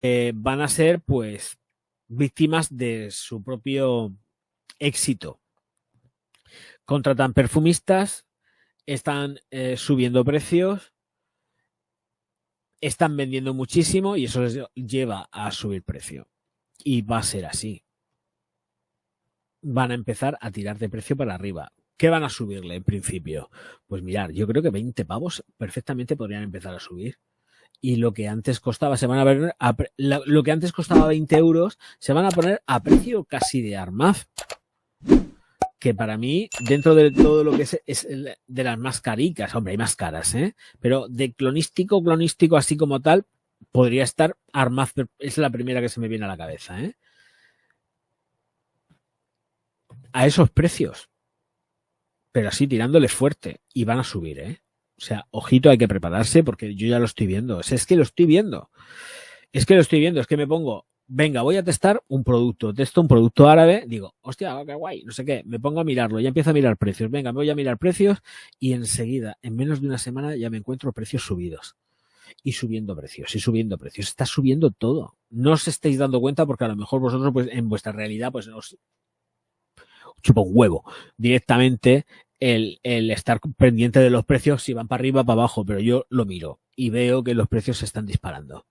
van a ser pues víctimas de su propio éxito. Contratan perfumistas, están subiendo precios, están vendiendo muchísimo y eso les lleva a subir precio. Y va a ser así. Van a empezar a tirar de precio para arriba. ¿Qué van a subirle en principio? Pues mirar, yo creo que 20 pavos perfectamente podrían empezar a subir. Y lo que antes costaba, se van a ver lo que antes costaba 20 euros, se van a poner a precio casi de Armaz. Que para mí, dentro de todo lo que es de las más caricas, hombre, hay más caras, pero de clonístico, así como tal, podría estar Armaz, es la primera que se me viene a la cabeza, a esos precios, pero así tirándole fuerte, y van a subir, o sea, ojito, hay que prepararse porque yo ya lo estoy viendo, es que lo estoy viendo, es que me pongo, venga, voy a testar un producto, testo un producto árabe, digo, hostia, qué guay, no sé qué, me pongo a mirarlo, ya empiezo a mirar precios, venga, me voy a mirar precios y enseguida, en menos de una semana, ya me encuentro precios subidos. Y subiendo precios, está subiendo todo. No os estáis dando cuenta porque a lo mejor vosotros, pues, en vuestra realidad, pues os chupa un huevo directamente el estar pendiente de los precios, si van para arriba, para abajo, pero yo lo miro y veo que los precios se están disparando.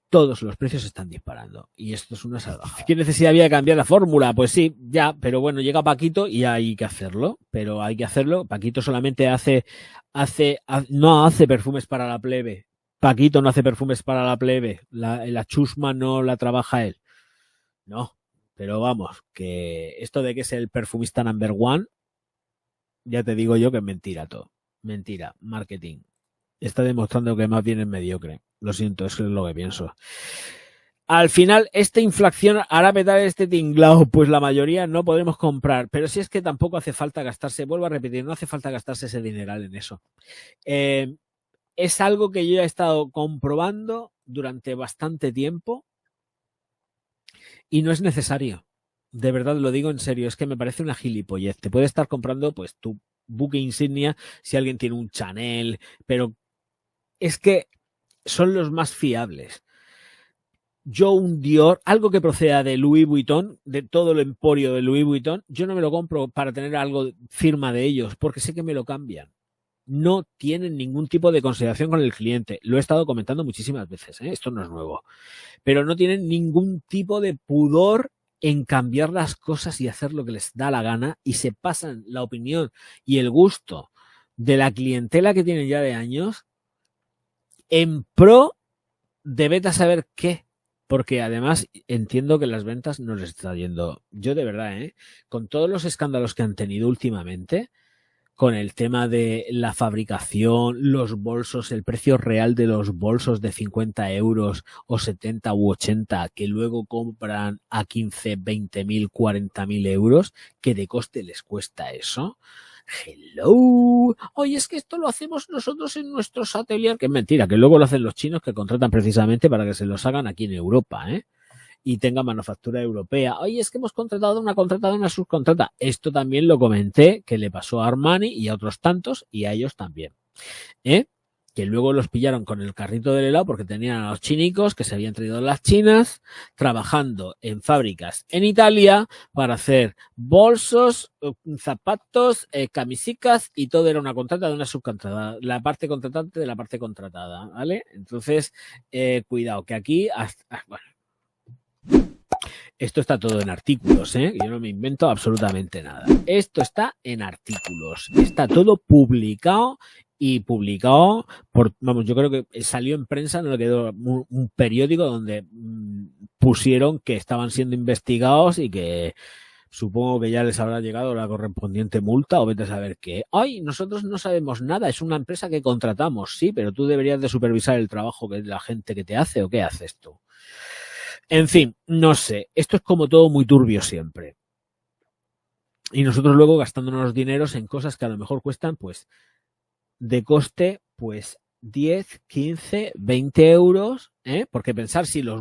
Todos los precios se están disparando y esto es una salvajada. ¿Qué necesidad había de cambiar la fórmula? Pues sí, ya, pero bueno, llega Paquito y hay que hacerlo, pero hay que hacerlo. Paquito solamente no hace perfumes para la plebe. Paquito no hace perfumes para la plebe. La chusma no la trabaja él. No, pero vamos, que esto de que es el perfumista number one, ya te digo yo que es mentira todo. Mentira, marketing. Está demostrando que más bien es mediocre. Lo siento, eso es lo que pienso. Al final, esta inflación hará petar este tinglao, pues la mayoría no podremos comprar. Pero si es que tampoco hace falta gastarse, vuelvo a repetir, no hace falta gastarse ese dineral en eso. Es algo que yo ya he estado comprobando durante bastante tiempo y no es necesario. De verdad lo digo en serio, es que me parece una gilipollez. Te puede estar comprando pues tu buque insignia si alguien tiene un Chanel, pero es que son los más fiables. Yo un Dior, algo que proceda de Louis Vuitton, de todo el emporio de Louis Vuitton, yo no me lo compro para tener algo firma de ellos, porque sé que me lo cambian. No tienen ningún tipo de consideración con el cliente. Lo he estado comentando muchísimas veces, esto no es nuevo. Pero no tienen ningún tipo de pudor en cambiar las cosas y hacer lo que les da la gana y se pasan la opinión y el gusto de la clientela que tienen ya de años en pro de vete a saber qué. Porque además entiendo que las ventas no les está yendo. Yo de verdad, con todos los escándalos que han tenido últimamente, con el tema de la fabricación, los bolsos, el precio real de los bolsos de 50 euros o 70 u 80 que luego compran a 15, 20.000, 40.000 euros, que de coste les cuesta eso. Hello, oye, es que esto lo hacemos nosotros en nuestros ateliers, que es mentira, que luego lo hacen los chinos que contratan precisamente para que se los hagan aquí en Europa, y tenga manufactura europea. Oye, es que hemos contratado una subcontrata. Esto también lo comenté, que le pasó a Armani y a otros tantos, y a ellos también. Que luego los pillaron con el carrito del helado porque tenían a los chinicos que se habían traído de las chinas, trabajando en fábricas en Italia para hacer bolsos, zapatos, camisicas, y todo era una contrata de una subcontratada, la parte contratante de la parte contratada, ¿vale? Entonces, cuidado, que aquí, bueno, esto está todo en artículos, yo no me invento absolutamente nada. Esto está en artículos, está todo publicado y publicado por, vamos, yo creo que salió en prensa, no le quedó un periódico donde pusieron que estaban siendo investigados y que supongo que ya les habrá llegado la correspondiente multa o vete a saber qué. Ay, nosotros no sabemos nada, es una empresa que contratamos, sí, pero tú deberías de supervisar el trabajo que la gente que te hace o qué haces tú. En fin, no sé, esto es como todo muy turbio siempre. Y nosotros luego gastándonos los dineros en cosas que a lo mejor cuestan, pues, de coste, pues, 10, 15, 20 euros, porque pensar si los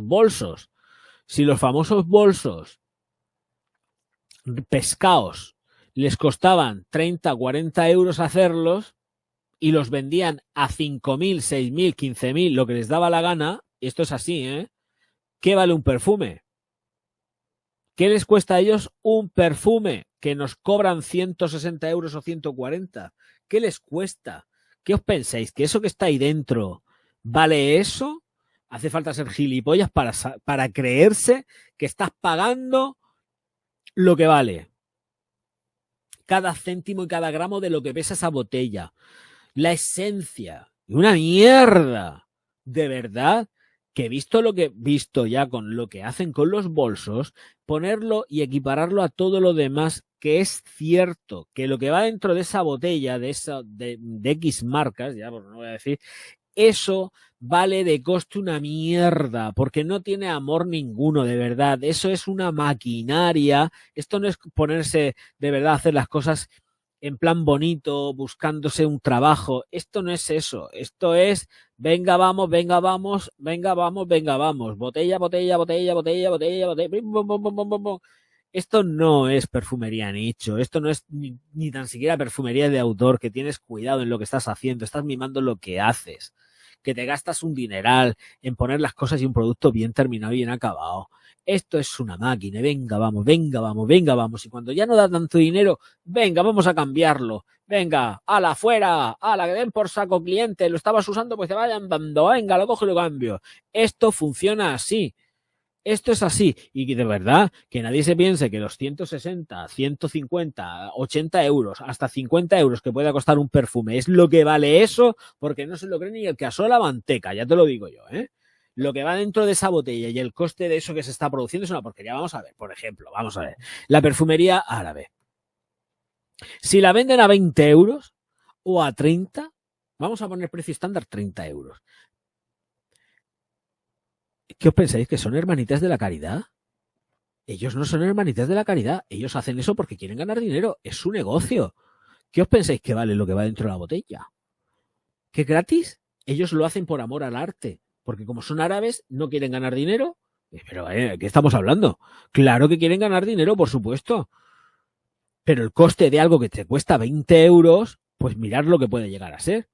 famosos bolsos pescados les costaban 30, 40 euros hacerlos y los vendían a 5.000, 6.000, 15.000, lo que les daba la gana, esto es así, ¿Qué vale un perfume? ¿Qué les cuesta a ellos un perfume que nos cobran 160 euros o 140? ¿Qué les cuesta? ¿Qué os pensáis? ¿Que eso que está ahí dentro vale eso? Hace falta ser gilipollas para creerse que estás pagando lo que vale. Cada céntimo y cada gramo de lo que pesa esa botella. La esencia. Una mierda. De verdad que visto ya con lo que hacen con los bolsos, ponerlo y equipararlo a todo lo demás, que es cierto que lo que va dentro de esa botella, de X marcas, ya pues no voy a decir, eso vale de coste una mierda, porque no tiene amor ninguno, de verdad. Eso es una maquinaria. Esto no es ponerse de verdad a hacer las cosas en plan bonito, buscándose un trabajo. Esto no es eso. Esto es, venga, vamos, venga, vamos, venga, vamos, venga, vamos. Botella, botella, botella, botella, botella, botella. Bum, bum, bum, bum, bum. Esto no es perfumería nicho. Esto no es ni tan siquiera perfumería de autor, que tienes cuidado en lo que estás haciendo. Estás mimando lo que haces. Que te gastas un dineral en poner las cosas y un producto bien terminado y bien acabado. Esto es una máquina, venga, vamos, venga, vamos, venga, vamos. Y cuando ya no da tanto dinero, venga, vamos a cambiarlo. Venga, ala, fuera, ala, que den por saco cliente, lo estabas usando, pues te vayan dando, venga, lo cojo y lo cambio. Esto funciona así. Esto es así. Y de verdad, que nadie se piense que los 160, 150, 80 euros, hasta 50 euros que pueda costar un perfume es lo que vale eso, porque no se lo cree ni el que asó la manteca, ya te lo digo yo, ¿eh? Lo que va dentro de esa botella y el coste de eso que se está produciendo es una porquería. Vamos a ver, por ejemplo, vamos a ver. La perfumería árabe. Si la venden a 20 euros o a 30, vamos a poner precio estándar 30 euros. ¿Qué os pensáis? ¿Que son hermanitas de la caridad? Ellos no son hermanitas de la caridad. Ellos hacen eso porque quieren ganar dinero. Es su negocio. ¿Qué os pensáis que vale lo que va dentro de la botella? ¿Que gratis? Ellos lo hacen por amor al arte. Porque como son árabes, no quieren ganar dinero. Pero, ¿qué estamos hablando? Claro que quieren ganar dinero, por supuesto. Pero el coste de algo que te cuesta 20 euros, pues mirad lo que puede llegar a ser.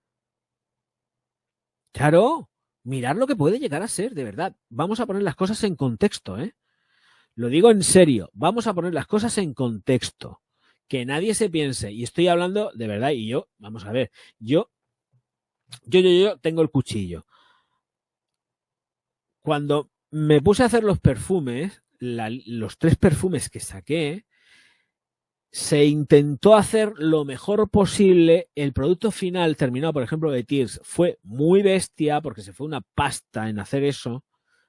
Claro, mirad lo que puede llegar a ser, de verdad. Vamos a poner las cosas en contexto, ¿eh? Lo digo en serio, vamos a poner las cosas en contexto. Que nadie se piense, y estoy hablando de verdad, y yo, vamos a ver, yo tengo el cuchillo. Cuando me puse a hacer los perfumes, los 3 perfumes que saqué, se intentó hacer lo mejor posible. El producto final terminado, por ejemplo, de Tears, fue muy bestia, porque se fue una pasta en hacer eso,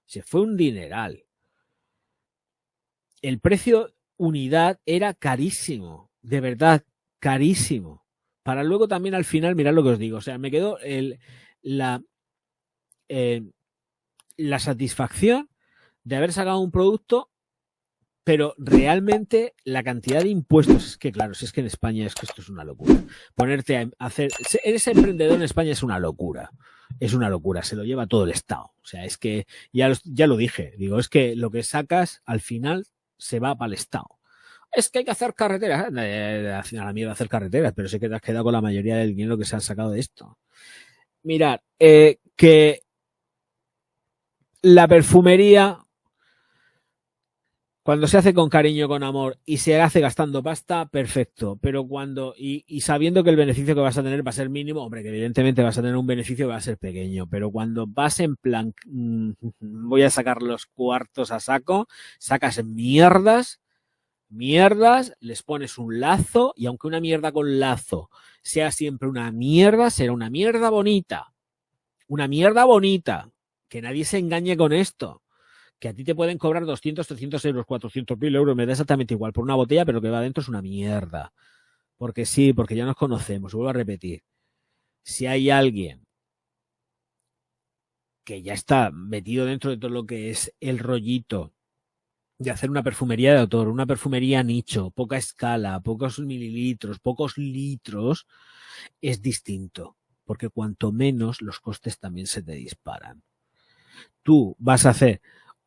se fue un dineral. El precio unidad era carísimo, de verdad, carísimo. Para luego también al final, mirad lo que os digo, o sea, me quedó la satisfacción de haber sacado un producto, pero realmente la cantidad de impuestos, es que claro, si es que en España es que esto es una locura. Ponerte a hacer, eres emprendedor en España es una locura. Es una locura, se lo lleva todo el Estado. O sea, es que ya lo dije, digo, es que lo que sacas al final se va para el Estado. Es que hay que hacer carreteras. A la mierda hacer carreteras, pero sé que te has quedado con la mayoría del dinero que se han sacado de esto. Mirad, que la perfumería, cuando se hace con cariño, con amor y se hace gastando pasta, perfecto. Pero y sabiendo que el beneficio que vas a tener va a ser mínimo, hombre, que evidentemente vas a tener un beneficio que va a ser pequeño. Pero cuando vas en plan, voy a sacar los cuartos a saco, sacas mierdas, les pones un lazo, y aunque una mierda con lazo sea siempre una mierda, será una mierda bonita. Una mierda bonita. Que nadie se engañe con esto. Que a ti te pueden cobrar 200, 300 euros, 400.000 euros, me da exactamente igual por una botella, pero lo que va adentro es una mierda. Porque sí, porque ya nos conocemos, vuelvo a repetir. Si hay alguien que ya está metido dentro de todo lo que es el rollito de hacer una perfumería de autor, una perfumería nicho, poca escala, pocos mililitros, pocos litros, es distinto. Porque cuanto menos, los costes también se te disparan. Tú vas a hacer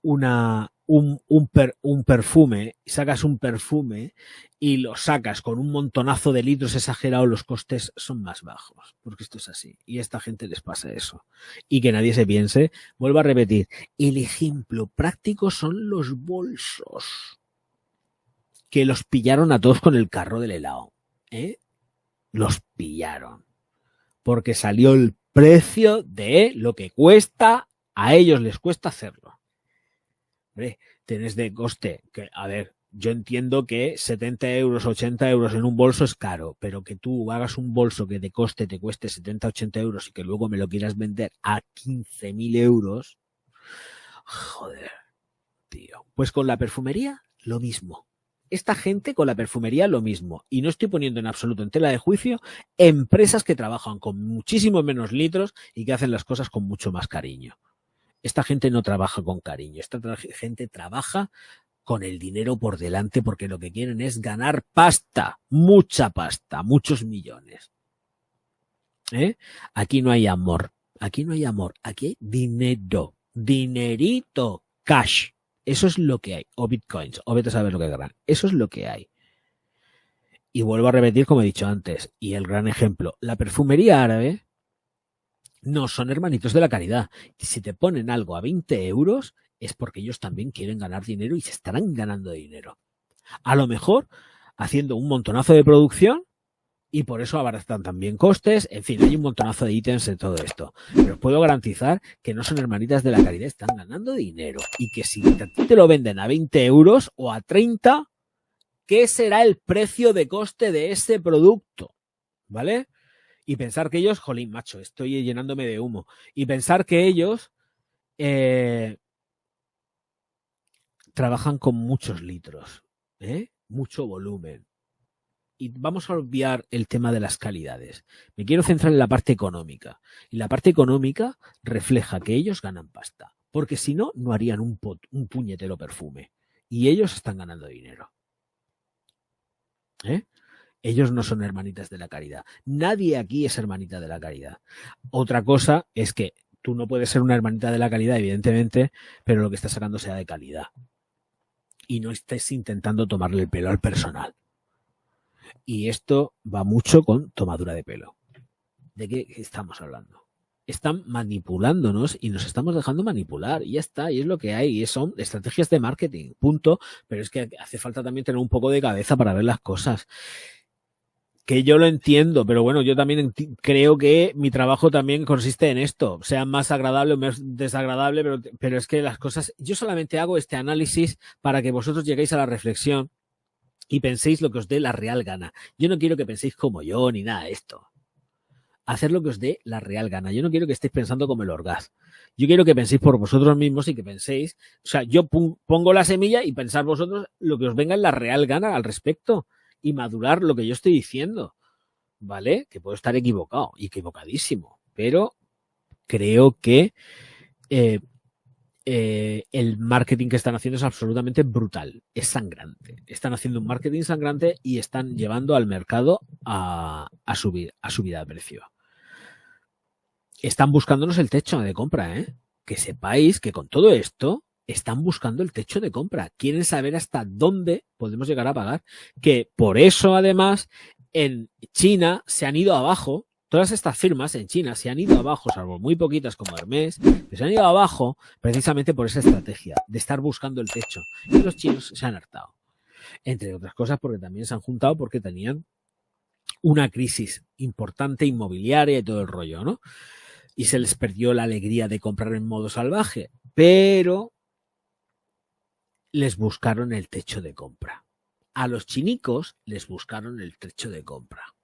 una un perfume, sacas un perfume y lo sacas con un montonazo de litros exagerado, los costes son más bajos, porque esto es así. Y a esta gente les pasa eso. Y que nadie se piense, vuelvo a repetir, el ejemplo práctico son los bolsos, que los pillaron a todos con el carro del helado. Los pillaron. Porque salió el precio de lo que cuesta, a ellos les cuesta hacerlo. Hombre, tienes de coste, que a ver, yo entiendo que 70 euros, 80 euros en un bolso es caro, pero que tú hagas un bolso que de coste te cueste 70, 80 euros y que luego me lo quieras vender a 15.000 euros, joder, tío. Pues con la perfumería, lo mismo. Esta gente con la perfumería lo mismo. Y no estoy poniendo en absoluto en tela de juicio empresas que trabajan con muchísimo menos litros y que hacen las cosas con mucho más cariño. Esta gente no trabaja con cariño. Esta gente trabaja con el dinero por delante porque lo que quieren es ganar pasta. Mucha pasta. Muchos millones. Aquí no hay amor. Aquí no hay amor. Aquí hay dinero. Dinerito. Cash. Eso es lo que hay. O bitcoins. O vete a saber lo que ganan. Eso es lo que hay. Y vuelvo a repetir como he dicho antes. Y el gran ejemplo. La perfumería árabe no son hermanitos de la caridad. Si te ponen algo a 20 euros es porque ellos también quieren ganar dinero y se estarán ganando dinero. A lo mejor haciendo un montonazo de producción y por eso abaratan también costes. En fin, hay un montonazo de ítems en todo esto. Pero os puedo garantizar que no son hermanitas de la caridad, están ganando dinero. Y que si te lo venden a 20 euros o a 30, ¿qué será el precio de coste de ese producto? ¿Vale? Y pensar que ellos, jolín, macho, estoy llenándome de humo. Y pensar que ellos trabajan con muchos litros, mucho volumen. Y vamos a obviar el tema de las calidades. Me quiero centrar en la parte económica. Y la parte económica refleja que ellos ganan pasta. Porque si no, no harían un puñetero perfume. Y ellos están ganando dinero. Ellos no son hermanitas de la caridad. Nadie aquí es hermanita de la caridad. Otra cosa es que tú no puedes ser una hermanita de la caridad, evidentemente, pero lo que estás sacando sea de calidad. Y no estés intentando tomarle el pelo al personal. Y esto va mucho con tomadura de pelo. ¿De qué estamos hablando? Están manipulándonos y nos estamos dejando manipular. Y ya está, y es lo que hay. Y son estrategias de marketing, punto. Pero es que hace falta también tener un poco de cabeza para ver las cosas. Que yo lo entiendo, pero bueno, yo también creo que mi trabajo también consiste en esto, sea más agradable o más desagradable, pero es que las cosas, yo solamente hago este análisis para que vosotros lleguéis a la reflexión y penséis lo que os dé la real gana. Yo no quiero que penséis como yo ni nada de esto. Hacer lo que os dé la real gana. Yo no quiero que estéis pensando como el Orgaz. Yo quiero que penséis por vosotros mismos y que penséis, o sea, yo pongo la semilla y pensar vosotros lo que os venga en la real gana al respecto. Y madurar lo que yo estoy diciendo, ¿vale? Que puedo estar equivocado, equivocadísimo, pero creo que el marketing que están haciendo es absolutamente brutal, es sangrante. Están haciendo un marketing sangrante y están llevando al mercado a subida de precio. Están buscándonos el techo de compra, ¿eh? Que sepáis que con todo esto están buscando el techo de compra. Quieren saber hasta dónde podemos llegar a pagar. Que por eso, además, en China se han ido abajo. Todas estas firmas en China se han ido abajo, salvo muy poquitas como Hermès, pero se han ido abajo precisamente por esa estrategia de estar buscando el techo. Y los chinos se han hartado. Entre otras cosas porque también se han juntado porque tenían una crisis importante inmobiliaria y todo el rollo, ¿no? Y se les perdió la alegría de comprar en modo salvaje. Pero les buscaron el techo de compra. A los chinicos les buscaron el techo de compra.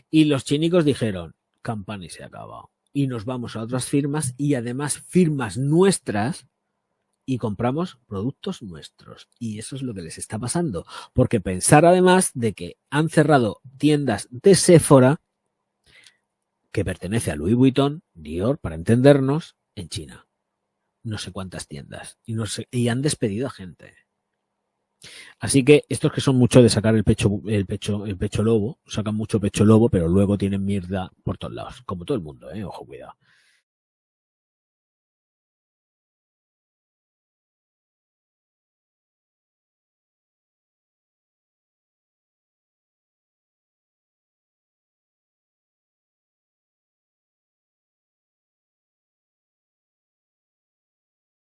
Y los chinicos dijeron, Campani se ha acabado. Y nos vamos a otras firmas y además firmas nuestras y compramos productos nuestros. Y eso es lo que les está pasando. Porque pensar además de que han cerrado tiendas de Sephora que pertenece a Louis Vuitton, Dior, para entendernos, en China. No sé cuántas tiendas y han despedido a gente. Así que estos que son mucho de sacar el pecho lobo, sacan mucho pecho lobo, pero luego tienen mierda por todos lados, como todo el mundo, ojo, cuidado.